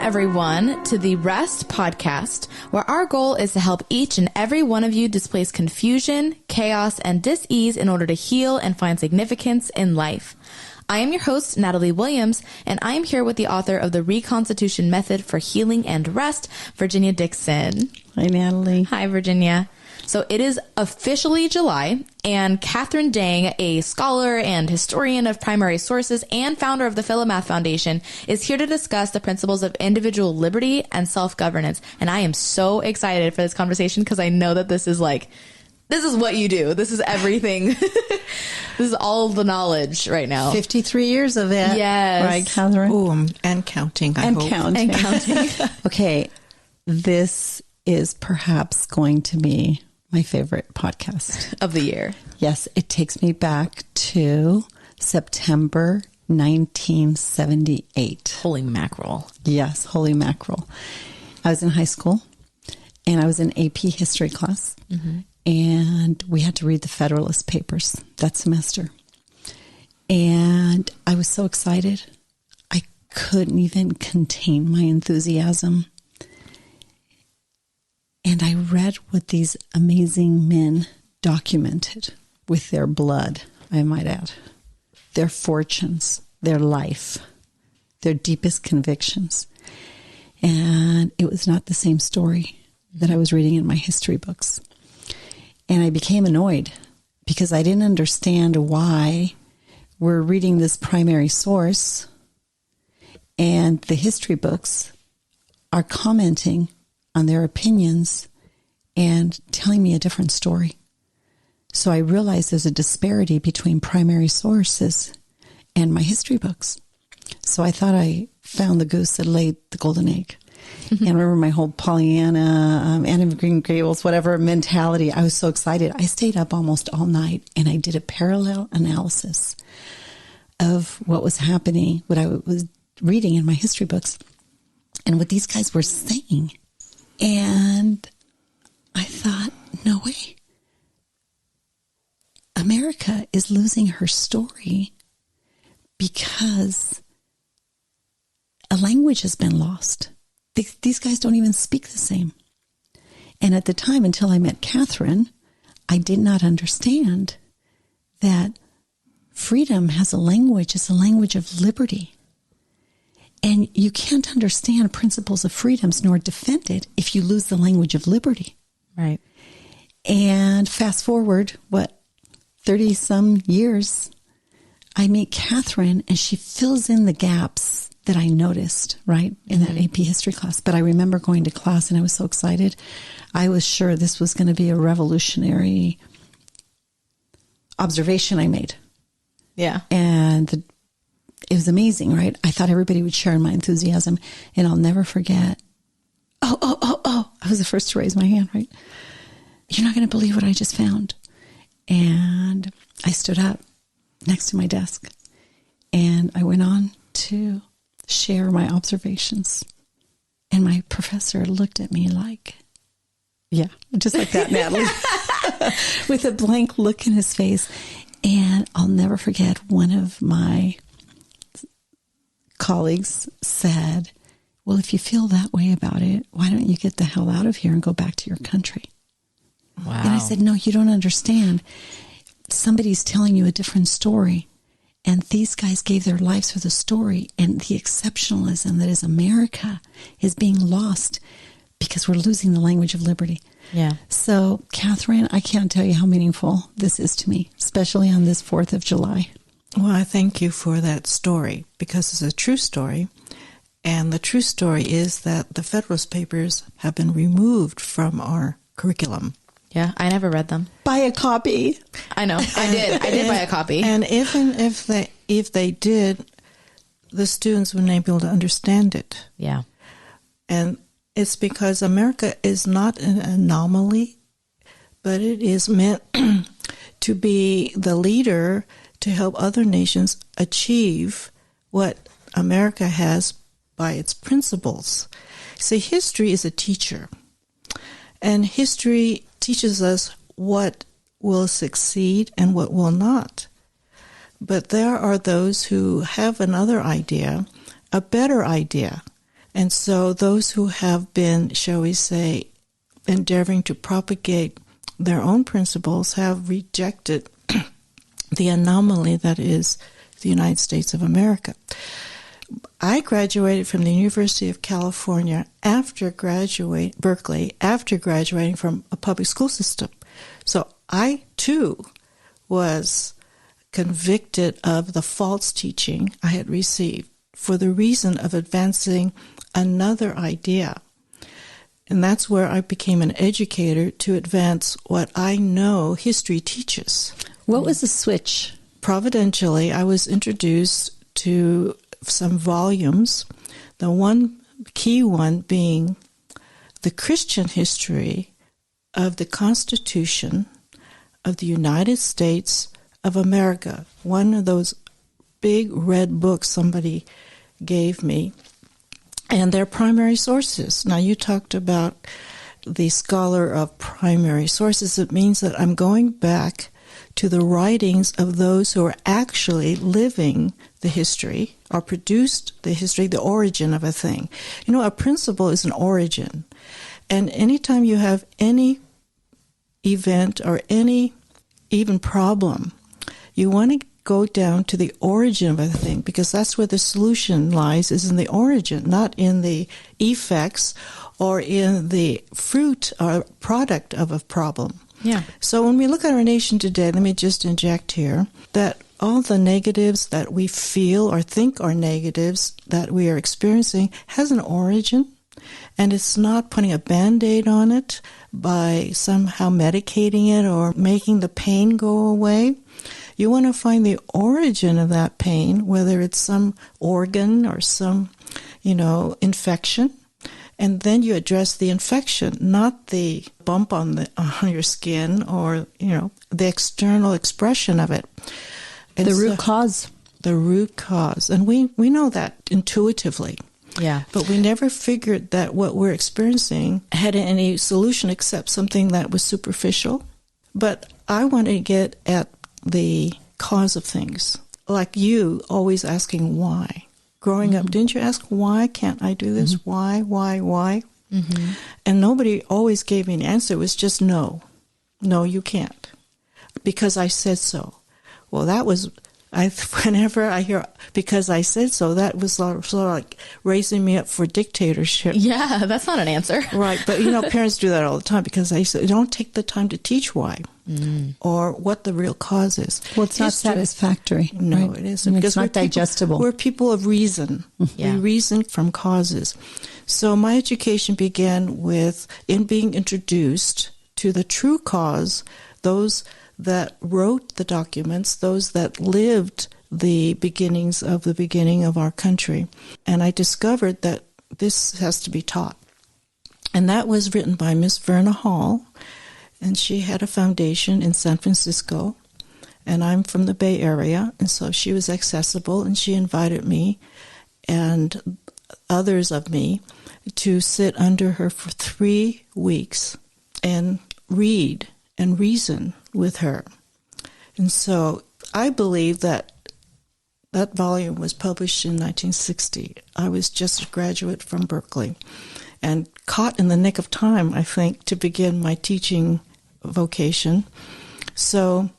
everyone, to the R.E.S.T podcast, where our goal is to help each and every one of you displace confusion, chaos, and dis-ease in order to heal and find significance in life. I am your host, Natalie Williams, and I am here with the author of the Reconstitution Method for Healing and Rest, Virginia Dixon. Hi, Natalie. Hi, Virginia. So it is officially July, and Katherine Dang, a scholar and historian of primary sources and founder of the Philomath Foundation, is here to discuss the principles of individual liberty and self-governance. And I am so excited for this conversation because I know that this is what you do. This is everything. This is all the knowledge right now. 53 years of it. Yes. Right, Katherine? Oh, and counting, I hope. And counting. Okay, this is perhaps going to be my favorite podcast Of the year. Yes, it takes me back to September 1978. Holy mackerel. Yes, holy mackerel. I was in high school, and I was in AP history class, and we had to read the Federalist Papers that semester. And I was so excited. I couldn't even contain my enthusiasm. And I read what these amazing men documented with their blood, I might add, their fortunes, their life, their deepest convictions. And it was not the same story that I was reading in my history books. And I became annoyed because I didn't understand why we're reading this primary source and the history books are commenting on their opinions and telling me a different story. So I realized there's a disparity between primary sources and my history books. So I thought I found the goose that laid the golden egg. And I remember my whole Pollyanna, Anne of Green Gables, whatever mentality. I was so excited. I stayed up almost all night and I did a parallel analysis of what was happening, what I was reading in my history books, and what these guys were saying. And I thought, no way. America is losing her story because a language has been lost. These guys don't even speak the same. And at the time, until I met Katherine, I did not understand that freedom has a language. It's a language of liberty. And you can't understand principles of freedoms nor defend it if you lose the language of liberty. Right. And fast forward, 30 some years, I meet Katherine and she fills in the gaps that I noticed, right, in that AP history class. But I remember going to class and I was so excited. I was sure this was going to be a revolutionary observation I made. Yeah. And it was amazing, right? I thought everybody would share in my enthusiasm, and I'll never forget. Oh. I was the first to raise my hand, right? You're not going to believe what I just found. And I stood up next to my desk, and I went on to share my observations. And my professor looked at me like, yeah, just like that, Natalie, with a blank look in his face. And I'll never forget, one of my colleagues said, well, if you feel that way about it, why don't you get the hell out of here and go back to your country? Wow. And I said, no, you don't understand. Somebody's telling you a different story. And these guys gave their lives for the story. And the exceptionalism that is America is being lost because we're losing the language of liberty. Yeah. So, Katherine, I can't tell you how meaningful this is to me, especially on this 4th of July. Well, I thank you for that story because it's a true story. And the true story is that the Federalist Papers have been removed from our curriculum. Yeah, I never read them. Buy a copy. I know. I did buy a copy. And even if they did, the students wouldn't be able to understand it. Yeah. And it's because America is not an anomaly, but it is meant to be the leader to help other nations achieve what America has by its principles. See, history is a teacher, and history teaches us what will succeed and what will not. But there are those who have another idea, a better idea, And so those who have been, shall we say, endeavoring to propagate their own principles have rejected the anomaly that is the United States of America. I graduated from the University of California Berkeley, after graduating from a public school system. So I, too, was convicted of the false teaching I had received for the reason of advancing another idea. And that's where I became an educator to advance what I know history teaches. What was the switch? Providentially, I was introduced to some volumes, the one key one being the Christian history of the Constitution of the United States of America, one of those big red books somebody gave me, and their primary sources. Now, you talked about the scholar of primary sources. It means that I'm going back to the writings of those who are actually living the history or produced the history, the origin of a thing. You know, a principle is an origin. And anytime you have any event or any even problem, you want to go down to the origin of a thing, because that's where the solution lies, is in the origin, not in the effects or in the fruit or product of a problem. Yeah. So when we look at our nation today, let me just inject here that all the negatives that we feel or think are negatives that we are experiencing has an origin, and it's not putting a Band-Aid on it by somehow medicating it or making the pain go away. You want to find the origin of that pain, whether it's some organ or some, infection. And then you address the infection, not the bump on your skin or, the external expression of it. And the root cause. The root cause. And we know that intuitively. Yeah. But we never figured that what we're experiencing had any solution except something that was superficial. But I want to get at the cause of things. Like you always asking why. Growing up, didn't you ask, why can't I do this? Why? Mm-hmm. And nobody always gave me an answer. It was just no. No, you can't. Because I said so. Well, that was, whenever I hear, because I said so, that was sort of like raising me up for dictatorship. Yeah, that's not an answer. Right. But, parents do that all the time because they don't take the time to teach why or what the real cause is. Well, it's not satisfactory. No, right? it isn't. It's not digestible. We're people of reason. Yeah. We reason from causes. So my education began in being introduced to the true cause, those that wrote the documents, those that lived the beginning of our country. And I discovered that this has to be taught. And that was written by Miss Verna Hall, and she had a foundation in San Francisco, and I'm from the Bay Area, and so she was accessible, and she invited me and others of me to sit under her for 3 weeks and read and reason with her. And so I believe that volume was published in 1960. I was just a graduate from Berkeley and caught in the nick of time, I think, to begin my teaching vocation. So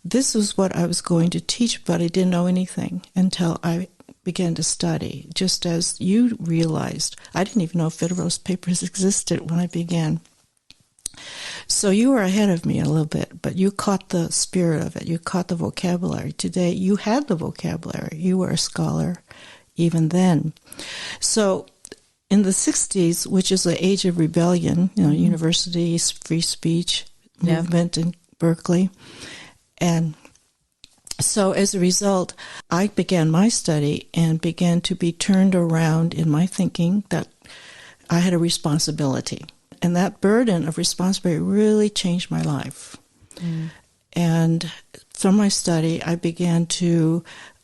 this was what I was going to teach, but I didn't know anything until I began to study, just as you realized. I didn't even know Federalist Papers existed when I began. So you were ahead of me a little bit, but you caught the spirit of it. You caught the vocabulary. Today, you had the vocabulary. You were a scholar even then. So in the 60s, which is the age of rebellion, universities, free speech movement in Berkeley. And so as a result, I began my study and began to be turned around in my thinking that I had a responsibility. And that burden of responsibility really changed my life. And from my study, I began to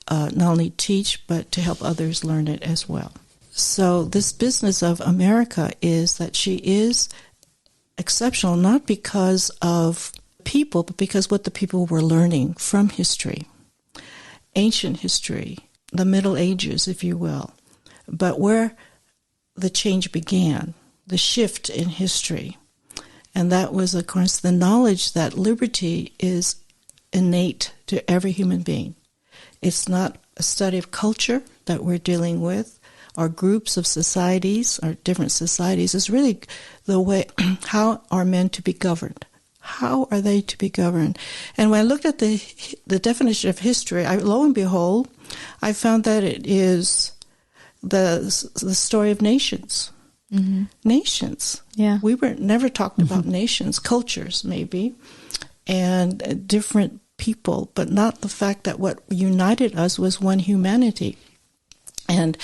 not only teach, but to help others learn it as well. So this business of America is that she is exceptional, not because of people, but because what the people were learning from history, ancient history, the Middle Ages, if you will. But where the change began, the shift in history. And that was, of course, the knowledge that liberty is innate to every human being. It's not a study of culture that we're dealing with, or groups of societies, or different societies. It's really the way, how are men to be governed? How are they to be governed? And when I looked at the definition of history, lo and behold, I found that it is the story of nations. Mm-hmm. Nations. Yeah. We were never talked about nations, cultures maybe, and different people, but not the fact that what united us was one humanity. And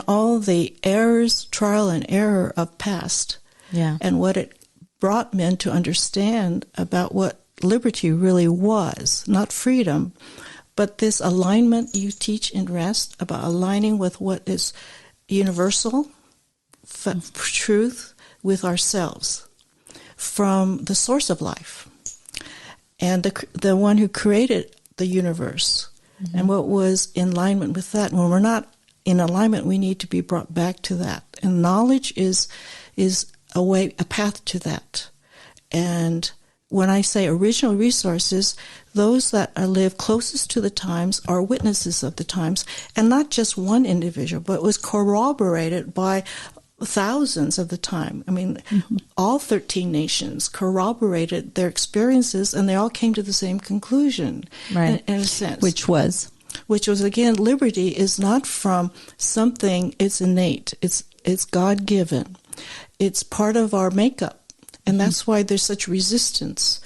all the errors, trial and error of past, and what it brought men to understand about what liberty really was, not freedom, but this alignment you teach in R.E.S.T. about aligning with what is universal truth with ourselves from the source of life and the one who created the universe, and what was in alignment with that. When we're not in alignment, we need to be brought back to that. And knowledge is a path to that. And when I say original resources, those that live closest to the times are witnesses of the times, and not just one individual, but was corroborated by thousands of the time. I mean, all 13 nations corroborated their experiences, and they all came to the same conclusion, right? In a sense. Which was, again, liberty is not from something, it's innate. It's God-given. It's part of our makeup. And that's why there's such resistance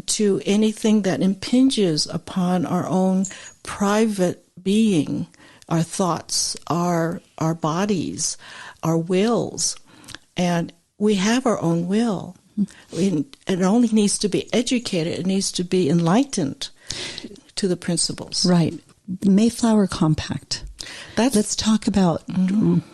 to anything that impinges upon our own private being, our thoughts, our bodies, our wills. And we have our own will. It only needs to be educated. It needs to be enlightened to the principles. Right. The Mayflower Compact. Let's talk about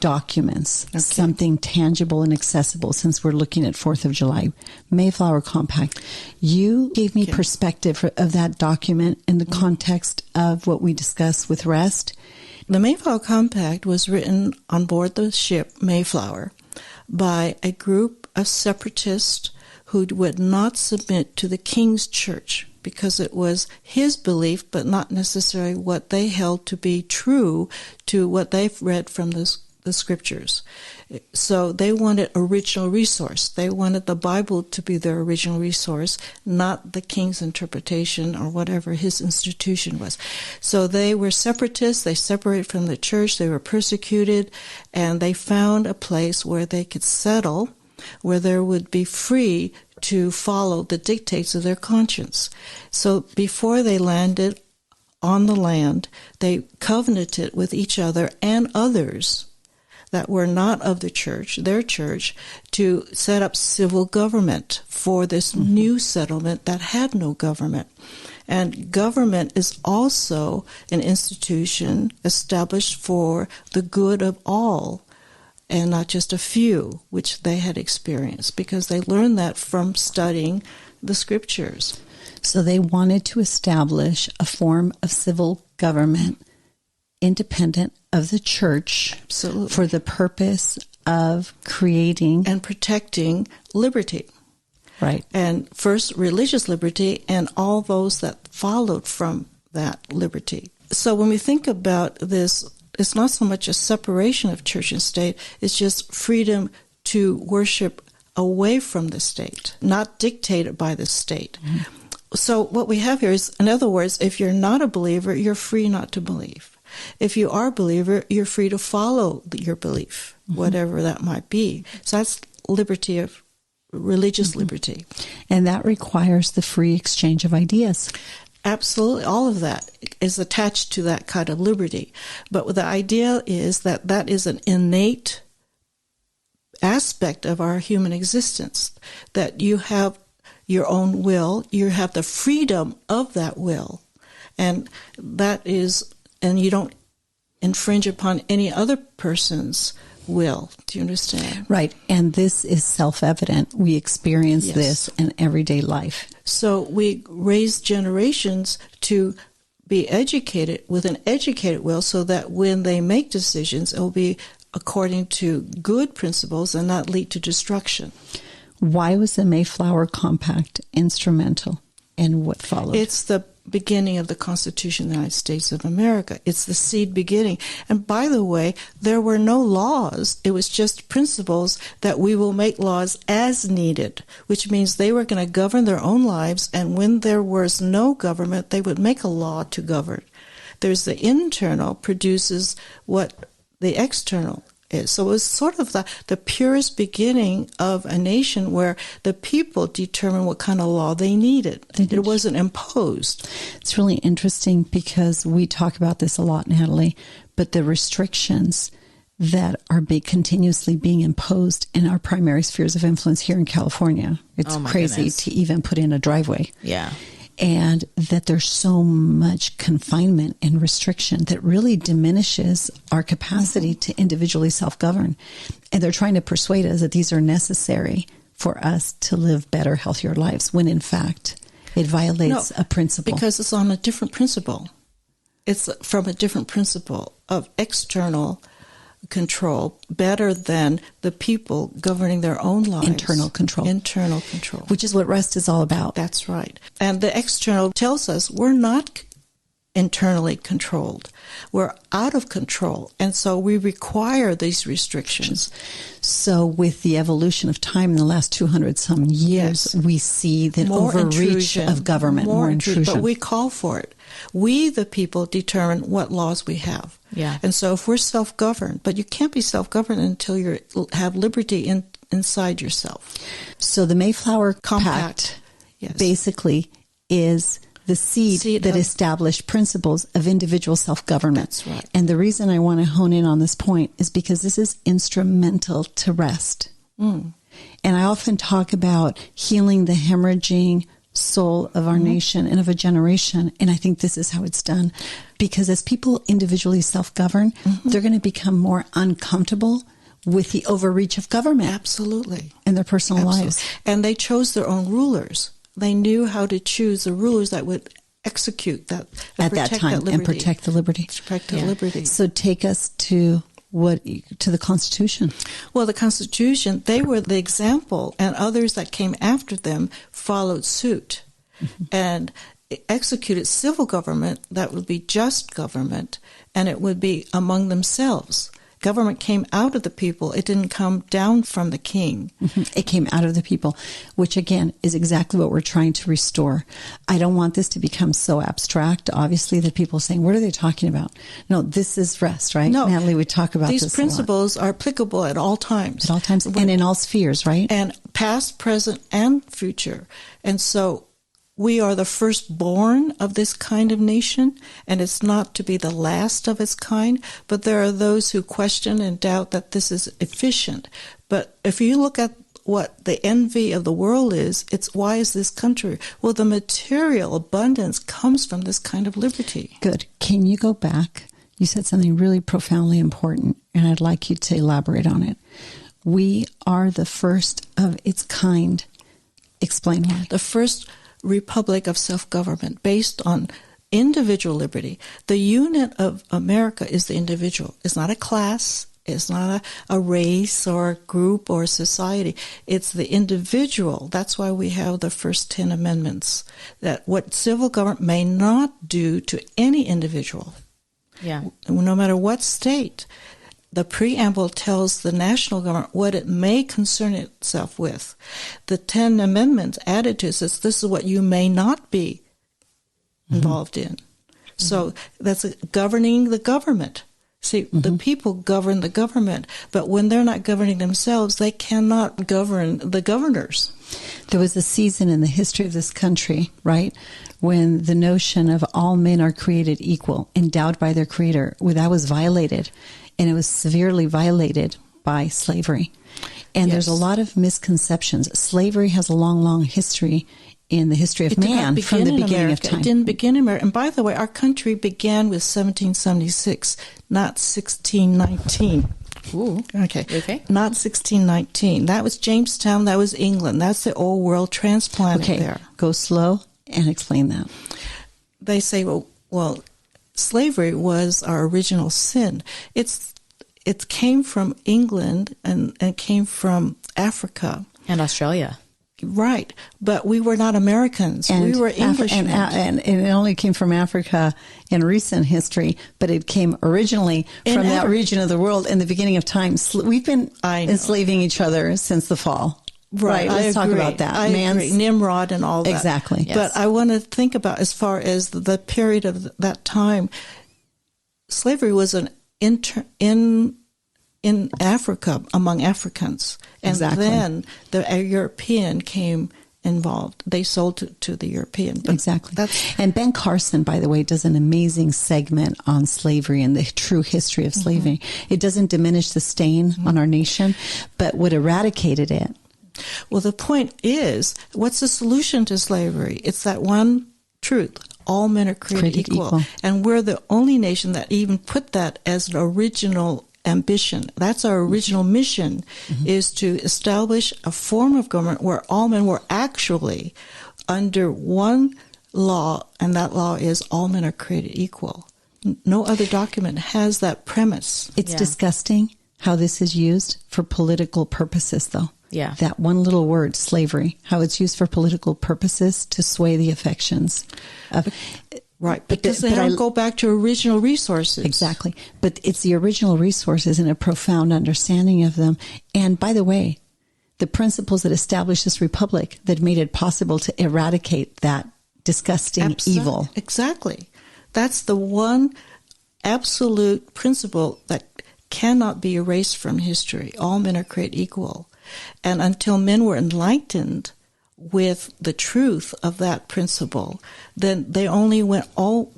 documents, something tangible and accessible, since we're looking at 4th of July. Mayflower Compact. You gave me perspective of that document in the context of what we discussed with R.E.S.T. The Mayflower Compact was written on board the ship Mayflower by a group of separatists who would not submit to the King's Church, because it was his belief, but not necessarily what they held to be true to what they've read from the scriptures. So they wanted original resource. They wanted the Bible to be their original resource, not the king's interpretation or whatever his institution was. So they were separatists. They separated from the church. They were persecuted, and they found a place where they could settle, where there would be free to follow the dictates of their conscience. So before they landed on the land, they covenanted with each other and others that were not of the church, their church, to set up civil government for this new settlement that had no government. And government is also an institution established for the good of all, and not just a few, which they had experienced, because they learned that from studying the scriptures. So they wanted to establish a form of civil government independent of the church. Absolutely. For the purpose of creating and protecting liberty. Right. And first, religious liberty and all those that followed from that liberty. So when we think about this, it's not so much a separation of church and state, it's just freedom to worship away from the state, not dictated by the state. So what we have here is, in other words, if you're not a believer, you're free not to believe. If you are a believer, you're free to follow your belief, whatever that might be. So that's liberty of religious liberty. And that requires the free exchange of ideas. Absolutely. All of that is attached to that kind of liberty. But the idea is that that is an innate aspect of our human existence, that you have your own will, you have the freedom of that will. And that is, and you don't infringe upon any other person's will. Do you understand? Right. And this is self-evident. We experience this in everyday life. So we raise generations to be educated with an educated will, so that when they make decisions, it will be according to good principles and not lead to destruction. Why was the Mayflower Compact instrumental, and what followed? It's the beginning of the Constitution of the United States of America. It's the seed beginning. And by the way, there were no laws. It was just principles that we will make laws as needed, which means they were going to govern their own lives, and when there was no government, they would make a law to govern. There's the internal produces what the external is. So it was sort of the purest beginning of a nation where the people determined what kind of law they needed. It wasn't imposed. It's really interesting because we talk about this a lot, Natalie, but the restrictions that are continuously being imposed in our primary spheres of influence here in California. It's crazy to even put in a driveway. Yeah. And that there's so much confinement and restriction that really diminishes our capacity to individually self-govern. And they're trying to persuade us that these are necessary for us to live better, healthier lives, when in fact it violates a principle. Because it's on a different principle. It's from a different principle of external control, better than the people governing their own lives. Internal control. Internal control. Which is what R.E.S.T is all about. That's right. And the external tells us we're not internally controlled. We're out of control. And so we require these restrictions. So with the evolution of time in the last 200 some years, we see that more overreach intrusion, of government, more intrusion. But we call for it. We, the people, determine what laws we have. Yeah. And so if we're self-governed, but you can't be self-governed until you have liberty inside yourself. So the Mayflower Compact basically is the seed that established principles of individual self-government. That's right. And the reason I want to hone in on this point is because this is instrumental to R.E.S.T. And I often talk about healing the hemorrhaging soul of our nation and of a generation. And I think this is how it's done. Because as people individually self-govern, they're going to become more uncomfortable with the overreach of government. Absolutely. In their personal lives. And they chose their own rulers. They knew how to choose the rulers that would execute that at that time and protect the liberty. Protect the liberty. So take us to the Constitution. Well, the Constitution, they were the example, and others that came after them followed suit and executed civil government that would be just government, and it would be among themselves. Government came out of the people. It didn't come down from the king. It came out of the people, which again is exactly what we're trying to restore. I don't want this to become so abstract, obviously, that people are saying, what are they talking about? No, this is R.E.S.T, right? No. Natalie, we talk about these this principles are applicable at all times. At all times and in all spheres, right? And past, present, and future. And so we are the firstborn of this kind of nation, and it's not to be the last of its kind, but there are those who question and doubt that this is efficient. But if you look at what the envy of the world is, it's why is this country? Well, the material abundance comes from this kind of liberty. Good. Can you go back? You said something really profoundly important, and I'd like you to elaborate on it. We are the first of its kind. Explain why. The first republic of self-government based on individual liberty. The unit of America is the individual. It's not a class. It's not a race or a group or a society. It's the individual. That's why we have the first 10 amendments, that what civil government may not do to any individual, no matter what state. The preamble tells the national government what it may concern itself with. The 10 amendments added to it says this is what you may not be involved in. So that's governing the government. See, the people govern the government, but when they're not governing themselves, they cannot govern the governors. There was a season in the history of this country, right, when the notion of all men are created equal, endowed by their creator, that was violated. And it was severely violated by slavery. And there's a lot of misconceptions. Slavery has a long, long history in the history of man from the beginning of time. It didn't begin in America. And by the way, our country began with 1776, not 1619. Ooh. Okay. Not 1619. That was Jamestown. That was England. That's the old world transplanted there. Go slow and explain that. They say, well, slavery was our original sin. It's it came from England and came from Africa. And Australia. Right. But we were not Americans. We were Englishmen. And it only came from Africa in recent history, but it came originally from that region of the world in the beginning of time. We've been enslaving each other since the fall. Right. Let's talk about that. I agree. Nimrod and all that. Exactly. Yes. But I want to think about, as far as the period of that time, slavery was in Africa, among Africans. And then the European came involved. They sold to the European. Exactly. And Ben Carson, by the way, does an amazing segment on slavery and the true history of slavery. It doesn't diminish the stain on our nation, but what eradicated it. Well, the point is, what's the solution to slavery? It's that one truth. All men are created equal. And we're the only nation that even put that as an original ambition. That's our original mission, is to establish a form of government where all men were actually under one law, and that law is all men are created equal. No other document has that premise. It's disgusting how this is used for political purposes, though. Yeah. That one little word, slavery, how it's used for political purposes to sway the affections. Right, because they don't go back to original resources. Exactly. But it's the original resources and a profound understanding of them. And by the way, the principles that established this republic that made it possible to eradicate that disgusting evil. Exactly. That's the one absolute principle that cannot be erased from history. All men are created equal. And until men were enlightened with the truth of that principle, then they only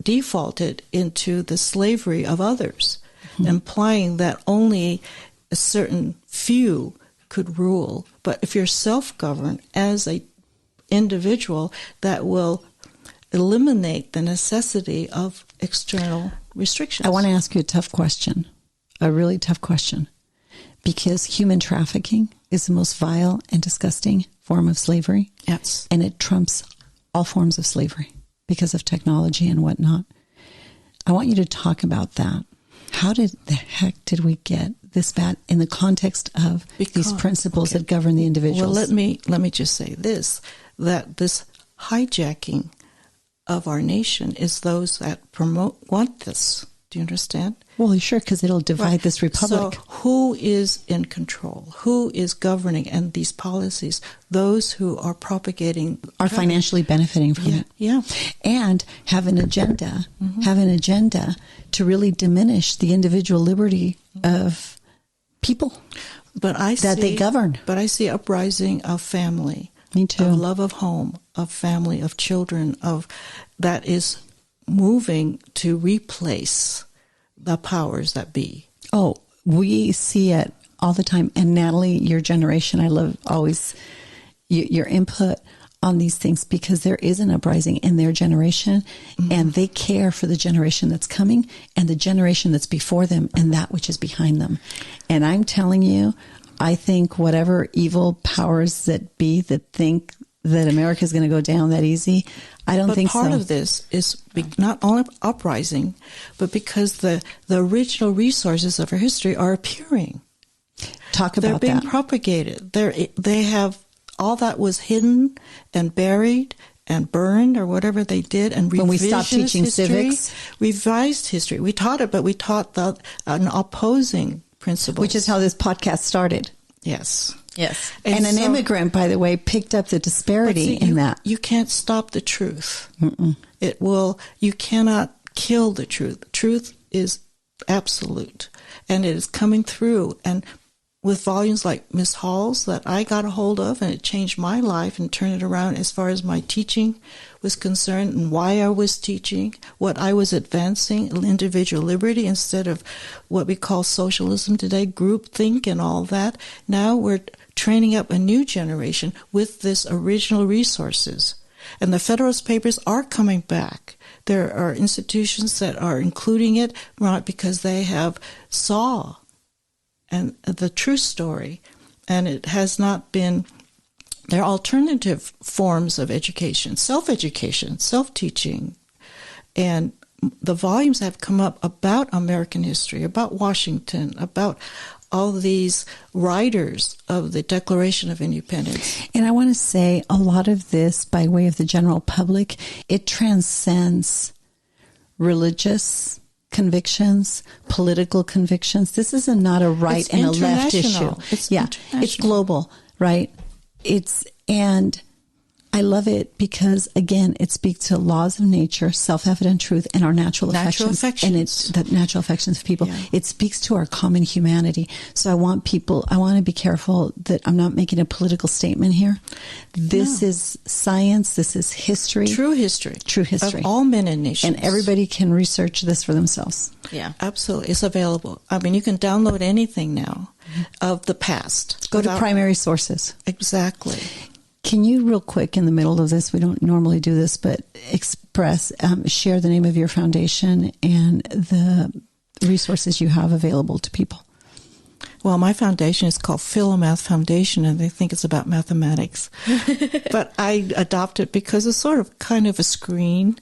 defaulted into the slavery of others, implying that only a certain few could rule. But if you're self-governed as an individual, that will eliminate the necessity of external restrictions. I want to ask you a tough question, a really tough question, because human trafficking is the most vile and disgusting form of slavery. Yes. And it trumps all forms of slavery because of technology and whatnot. I want you to talk about that. How the heck did we get this bad in the context of these principles that govern the individuals? Well, let me just say this, that this hijacking of our nation is those that want this. Do you understand? Well, sure, because it'll divide this republic. So who is in control? Who is governing and these policies? Those who are propagating are financially benefiting from it. Yeah. And have an agenda, to really diminish the individual liberty of people they govern. But I see uprising of family. Me too. Of love of home, of family, of children, that is moving to replace the powers that be. Oh, we see it all the time. And Natalie, your generation, I love always your input on these things, because there is an uprising in their generation, and they care for the generation that's coming and the generation that's before them and that which is behind them. And I'm telling you, I think whatever evil powers that be that think that America is going to go down that easy, I don't think so. But part of this is not only uprising, but because the original resources of our history are appearing. Talk about that. They're being propagated. They have all that was hidden and buried and burned or whatever they did, and when we stopped teaching civics, revised history. We taught it, but we taught an opposing principle, which is how this podcast started. Yes. Yes. And an immigrant, by the way, picked up the disparity in that. You can't stop the truth. You cannot kill the truth. Truth is absolute, and it is coming through. And with volumes like Miss Hall's that I got a hold of, and it changed my life and turned it around as far as my teaching was concerned and why I was teaching, what I was advancing, individual liberty instead of what we call socialism today, groupthink and all that. Now we're training up a new generation with this original resources. And the Federalist Papers are coming back. There are institutions that are including it, right, because they have saw and the true story, and it has not been. There are alternative forms of education, self-teaching, and the volumes have come up about American history, about Washington, about all these writers of the Declaration of Independence. And I want to say a lot of this, by way of the general public, it transcends religious convictions, political convictions. This is not a right It's and a left issue. It's global, right? And I love it because, again, it speaks to laws of nature, self-evident truth, and our natural affections. And it's the natural affections of people. Yeah. It speaks to our common humanity. So I want to be careful that I'm not making a political statement here. This is science. This is history. True history. Of all men and nations. And everybody can research this for themselves. Yeah, absolutely. It's available. I mean, you can download anything now of the past. Go to primary sources. Exactly. Can you, real quick, in the middle of this, we don't normally do this, but share the name of your foundation and the resources you have available to people? Well, my foundation is called Philomath Foundation, and they think it's about mathematics. But I adopt it because it's sort of kind of a screen,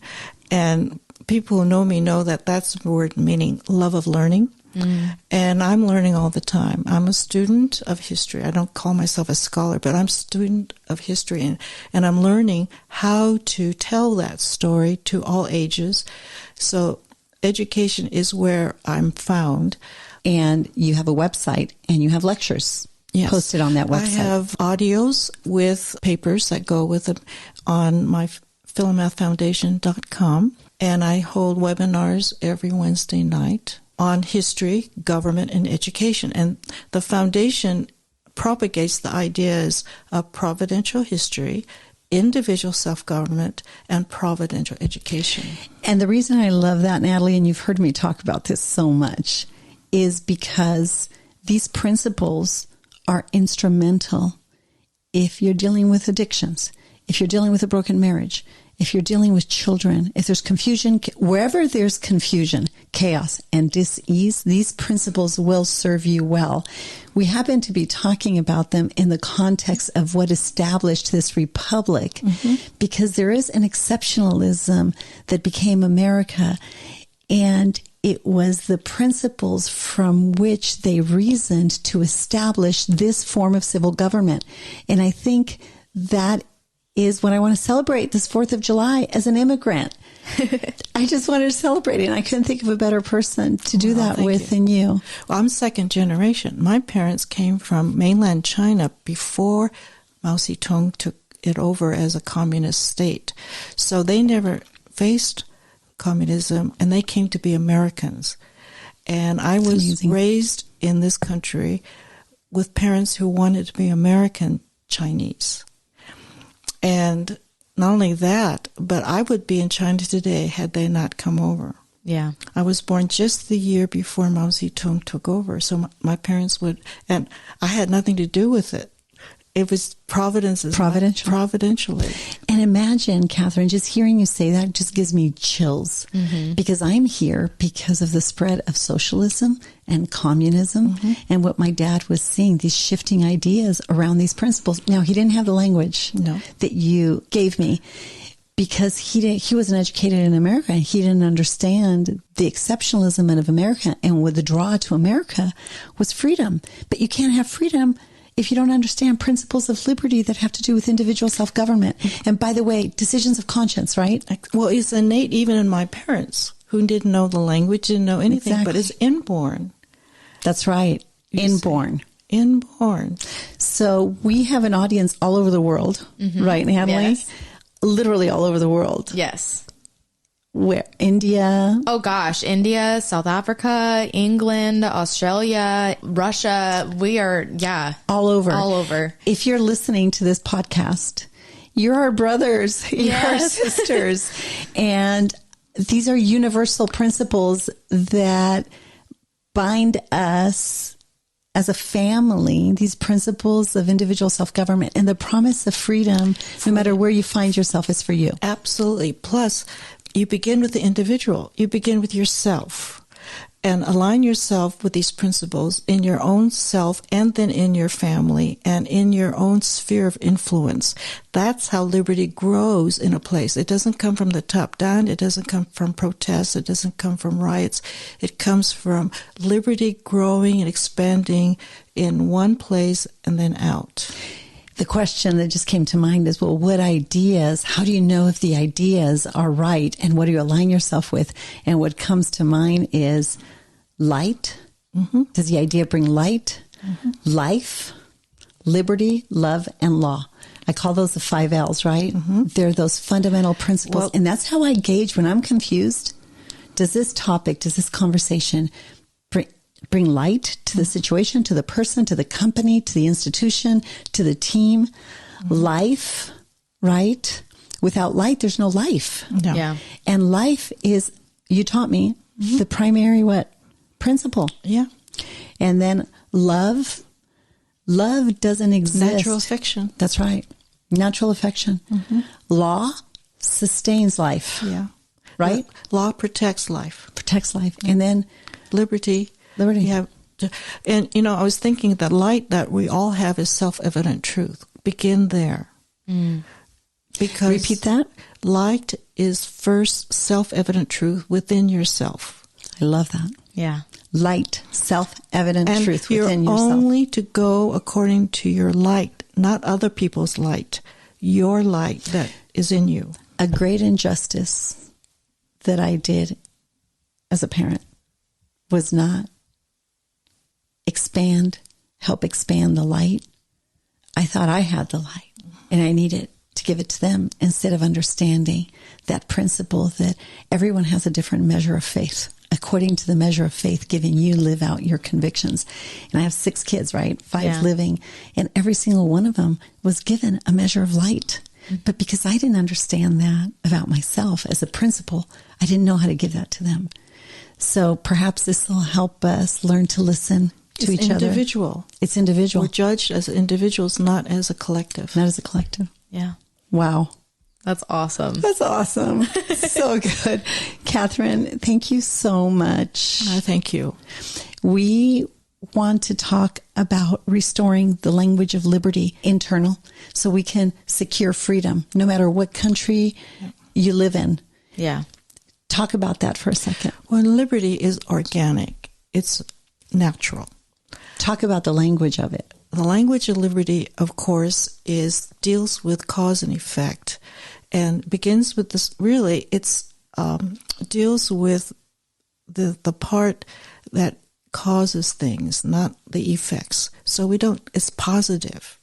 and people who know me know that that's the word meaning love of learning. And I'm learning all the time. I'm a student of history. I don't call myself a scholar, but I'm a student of history, and I'm learning how to tell that story to all ages. So education is where I'm found. And you have a website, and you have lectures posted on that website. I have audios with papers that go with them on my philomathfoundation.com, and I hold webinars every Wednesday night on history, government, and education. And the foundation propagates the ideas of providential history, individual self-government, and providential education. And the reason I love that, Natalie, and you've heard me talk about this so much, is because these principles are instrumental if you're dealing with addictions, if you're dealing with a broken marriage, if you're dealing with children, if there's confusion, wherever there's confusion, chaos, and dis-ease, these principles will serve you well. We happen to be talking about them in the context of what established this republic, because there is an exceptionalism that became America, and it was the principles from which they reasoned to establish this form of civil government. And I think that is what I want to celebrate this 4th of July as an immigrant. I just wanted to celebrate it, and I couldn't think of a better person to do that with than you. Well, I'm second generation. My parents came from mainland China before Mao Zedong took it over as a communist state. So they never faced communism, and they came to be Americans. And I was raised in this country with parents who wanted to be American Chinese. And not only that, but I would be in China today had they not come over. Yeah. I was born just the year before Mao Zedong took over. So my parents would, and I had nothing to do with it. It was providentially. And imagine, Katherine, just hearing you say that just gives me chills, because I'm here because of the spread of socialism and communism and what my dad was seeing, these shifting ideas around these principles. Now, he didn't have the language that you gave me, because he wasn't educated in America, and he didn't understand the exceptionalism of America, and what the draw to America was freedom. But you can't have freedom if you don't understand principles of liberty that have to do with individual self-government. And by the way, decisions of conscience, right? Well, it's innate even in my parents, who didn't know the language, didn't know anything, but it's inborn. That's right. Inborn. Inborn. So we have an audience all over the world, right, Natalie? Yes. Literally all over the world. Yes. Where? India? Oh gosh, India, South Africa, England, Australia, Russia. We are, all over. All over. If you're listening to this podcast, you're our brothers, you're our sisters. And these are universal principles that bind us as a family, these principles of individual self-government and the promise of freedom, no matter where you find yourself, is for you. Absolutely. Plus, you begin with the individual. You begin with yourself. and align yourself with these principles in your own self and then in your family and in your own sphere of influence. That's how liberty grows in a place. It doesn't come from the top down. It doesn't come from protests. It doesn't come from riots. It comes from liberty growing and expanding in one place and then out. The question that just came to mind is, well, what ideas, how do you know if the ideas are right, and what do you align yourself with? And what comes to mind is light. Mm-hmm. Does the idea bring light, life, liberty, love, and law? I call those the 5 L's, right? Mm-hmm. They're those fundamental principles. Well, and that's how I gauge when I'm confused. Does this topic, does this conversation bring light to the situation, to the person, to the company, to the institution, to the team? Life, right? Without light, there's no life. No. Yeah. And life is, you taught me, the primary what? Principle. Yeah. And then love. Love doesn't exist. Natural affection. That's right. Natural affection. Mm-hmm. Law sustains life. Yeah. Right? Law protects life. Protects life. And then liberty. Liberty. You have to, and, I was thinking that light that we all have is self-evident truth. Begin there. Because repeat that. Light is first self-evident truth within yourself. I love that. Yeah. Light, self-evident and truth within yourself. You're only to go according to your light, not other people's light. Your light that is in you. A great injustice that I did as a parent was not help expand the light. I thought I had the light and I needed to give it to them, instead of understanding that principle that everyone has a different measure of faith. According to the measure of faith given you, live out your convictions. And I have 6 kids, right? 5 living, and every single one of them was given a measure of light. But because I didn't understand that about myself as a principle, I didn't know how to give that to them. So perhaps this will help us learn to listen to each other. It's individual. We're judged as individuals, not as a collective. Not as a collective. Yeah. Wow. That's awesome. That's awesome. So good. Katherine, thank you so much. Thank you. We want to talk about restoring the language of liberty internal, so we can secure freedom no matter what country you live in. Yeah. Talk about that for a second. Well, liberty is organic. It's natural. Talk about the language of it. The language of liberty, of course, deals with cause and effect, and begins with this. Really, it's deals with the part that causes things, not the effects. So it's positive.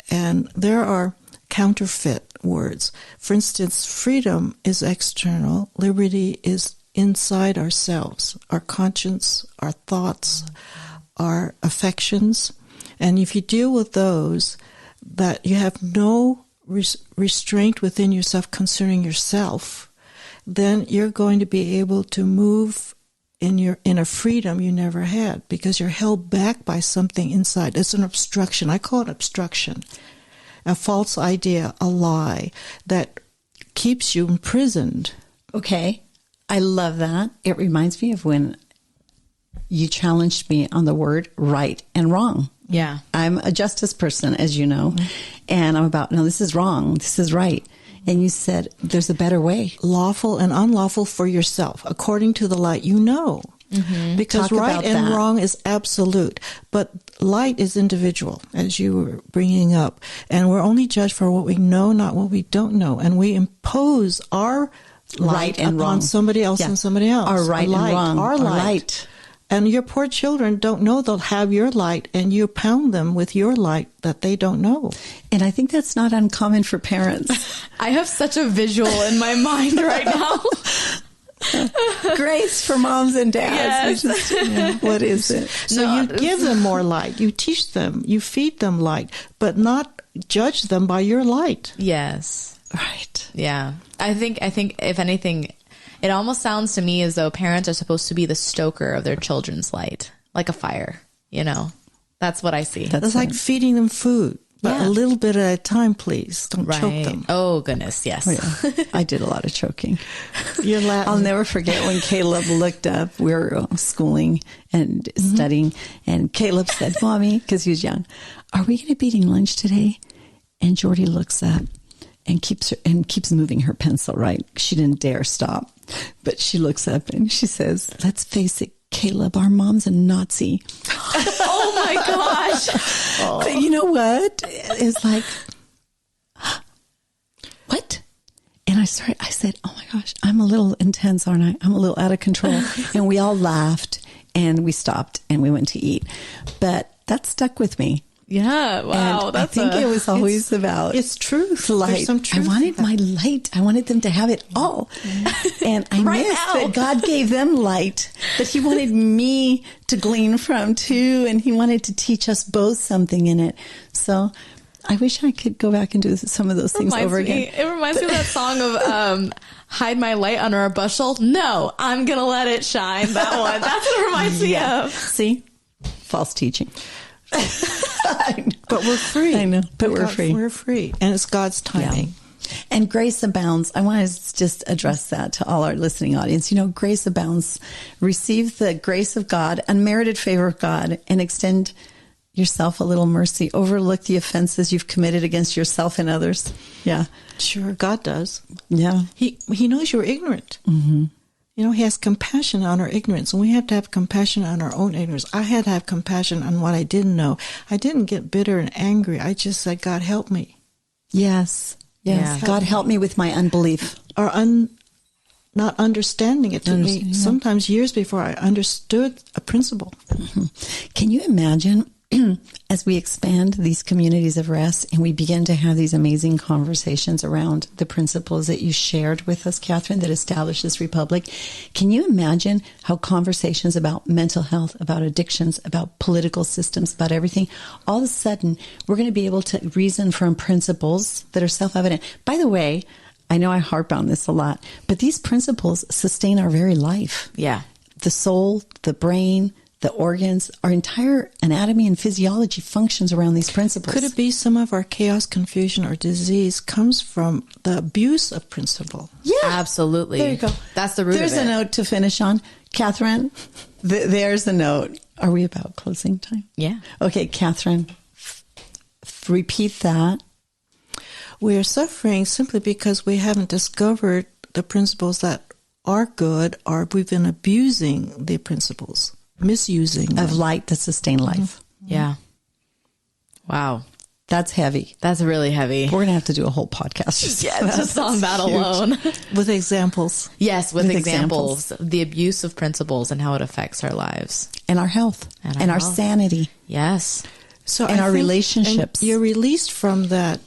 And there are counterfeit words. For instance, freedom is external. Liberty is inside ourselves, our conscience, our thoughts, our affections. And if you deal with those, that you have no restraint within yourself concerning yourself, then you're going to be able to move in a freedom you never had, because you're held back by something inside. It's an obstruction. I call it obstruction. A false idea, a lie that keeps you imprisoned. Okay. I love that. It reminds me of when you challenged me on the word right and wrong. Yeah. I'm a justice person, as you know, and I'm about, no, this is wrong, this is right. And you said, there's a better way. Lawful and unlawful for yourself, according to the light you know. Mm-hmm. Because Talk right and wrong is absolute, but light is individual, as you were bringing up. And we're only judged for what we know, not what we don't know. And we impose our light and upon wrong. Somebody else and somebody else. Our right and wrong. Our light. And your poor children don't know they'll have your light, and you pound them with your light that they don't know. And I think that's not uncommon for parents. I have such a visual in my mind right now. Grace for moms and dads. Yes. What is it? So you give them more light. You teach them. You feed them light, but not judge them by your light. Yes. Right. Yeah. I think if anything, it almost sounds to me as though parents are supposed to be the stoker of their children's light, like a fire, That's what I see. It's like feeding them food. But Yeah. a little bit at a time, please. Don't choke Right. them. Oh, goodness. Yes. Oh, yeah. I did a lot of choking. You're Latin. I'll never forget when Caleb looked up. We were schooling and studying, and Caleb said, "Mommy," because he was young, "are we going to be eating lunch today?" And Jordy looks up and keeps moving her pencil. Right, she didn't dare stop, but she looks up and she says, "Let's face it, Caleb, our mom's a Nazi." Oh, my gosh. But you know what? It's like, what? And I said, "Oh my gosh, I'm a little intense, aren't I? I'm a little out of control." And we all laughed and we stopped and we went to eat. But that stuck with me. Yeah. Wow. And I think it was always about it's truth. light. There's some truth I wanted in that. my light. I wanted them to have it all. And I Right missed now. that God gave them light that he wanted me to glean from too. And he wanted to teach us both something in it. So I wish I could go back and do some of those things over again. It reminds me of that song of Hide My Light Under a Bushel. No, I'm going to let it shine. That one. That's what it reminds me of. See? False teaching. But we're free. I know, but we're God- free. We're free. And it's God's timing. And grace abounds. I want to just address that to all our listening audience. You know, grace abounds. Receive the grace of God, unmerited favor of God, and extend yourself a little mercy. Overlook the offenses you've committed against yourself and others. Yeah. Sure, God does. Yeah. He knows you're ignorant. Mm-hmm. You know, he has compassion on our ignorance, and we have to have compassion on our own ignorance. I had to have compassion on what I didn't know. I didn't get bitter and angry. I just said, "God, help me." Yes. Yes. Yeah. God, help me with my unbelief. Or not understanding it. Took me sometimes years before I understood a principle. Can you imagine as we expand these communities of rest and we begin to have these amazing conversations around the principles that you shared with us, Catherine, that established this republic? Can you imagine how conversations about mental health, about addictions, about political systems, about everything, all of a sudden we're going to be able to reason from principles that are self-evident? By the way, I know I harp on this a lot, but these principles sustain our very life. Yeah. The soul, the brain, the organs, our entire anatomy and physiology functions around these principles. Could it be some of our chaos, confusion, or disease comes from the abuse of principle? Yeah. Absolutely. There you go. That's the root There's of it. a note to finish on. Catherine, there's the note. Are we about closing time? Yeah. Okay, Catherine, repeat that. We are suffering simply because we haven't discovered the principles that are good, or we've been abusing the principles, misusing Of them. light to sustain life. Yeah. Wow. That's heavy. That's really heavy. We're going to have to do a whole podcast. Just on that alone. With examples. Yes, with With examples. The abuse of principles and how it affects our lives. And our health. And And our our health. sanity. Yes. So And I our think- relationships. and you're released from that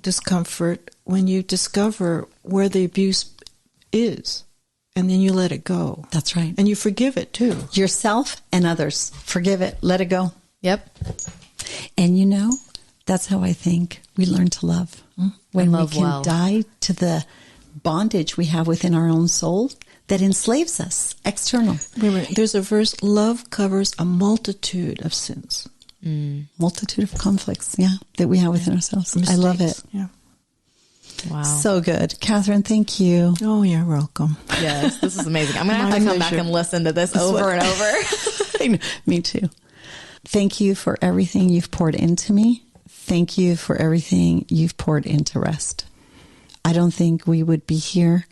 discomfort when you discover where the abuse is, and then you let it go. That's right. And you forgive it too. Yourself and others. Forgive it. Let it go. Yep. And you know, that's how I think we learn to love. When love we can well. die to the bondage we have within our own soul that enslaves us, external. Remember, there's a verse, love covers a multitude of sins. Multitude of conflicts, that we have within ourselves. I love it. Yeah. Wow. So good. Catherine, thank you. Oh, you're welcome. Yes, this is amazing. I'm going to have My to come back pleasure. and listen to this over and over. I know, me too. Thank you for everything you've poured into me. Thank you for everything you've poured into Rest. I don't think we would be here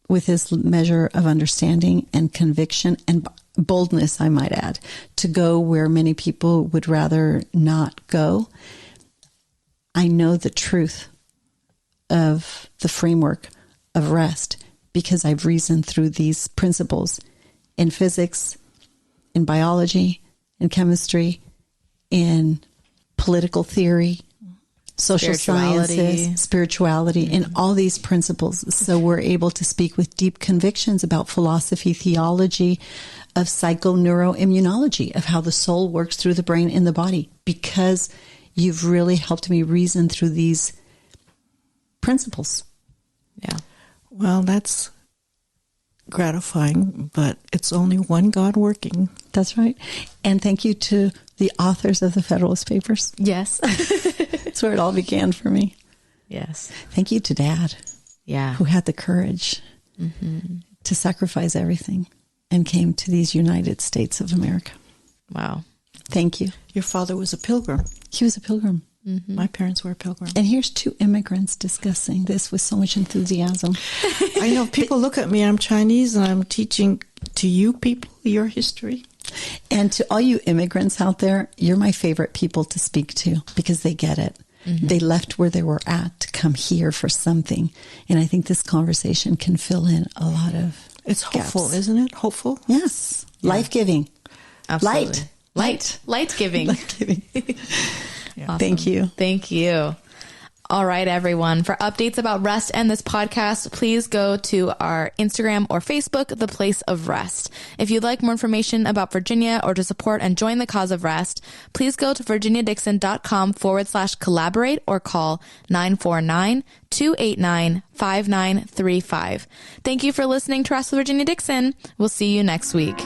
with this measure of understanding and conviction and boldness, I might add, to go where many people would rather not go. I know the truth of the framework of rest because I've reasoned through these principles in physics, in biology, in chemistry, in political theory, social sciences, spirituality, in all these principles. So we're able to speak with deep convictions about philosophy, theology, of psychoneuroimmunology, of how the soul works through the brain in the body, because you've really helped me reason through these principles. Yeah. Well, that's gratifying, but it's only one God working. That's right. And thank you to the authors of the Federalist Papers. Yes. That's where it all began for me. Yes. Thank you to Dad, Yeah. who had the courage to sacrifice everything and came to these United States of America. Wow. Thank you. Your father was a pilgrim. He was a pilgrim. My parents were a pilgrim. And here's two immigrants discussing this with so much enthusiasm. I know people look at me, I'm Chinese, and I'm teaching to you people your history. And to all you immigrants out there, you're my favorite people to speak to because they get it. They left where they were at to come here for something. And I think this conversation can fill in a lot of It's hopeful, gaps. isn't it? Hopeful? Yes. Life-giving. Absolutely. Light. Light giving. Life-giving. Yeah. Thank you. Thank you. All right, everyone. For updates about R.E.S.T and this podcast, please go to our Instagram or Facebook, The Place of R.E.S.T. If you'd like more information about Virginia or to support and join the cause of R.E.S.T, please go to virginiadixon.com/collaborate or call 949-289-5935. Thank you for listening to R.E.S.T with Virginia Dixon. We'll see you next week.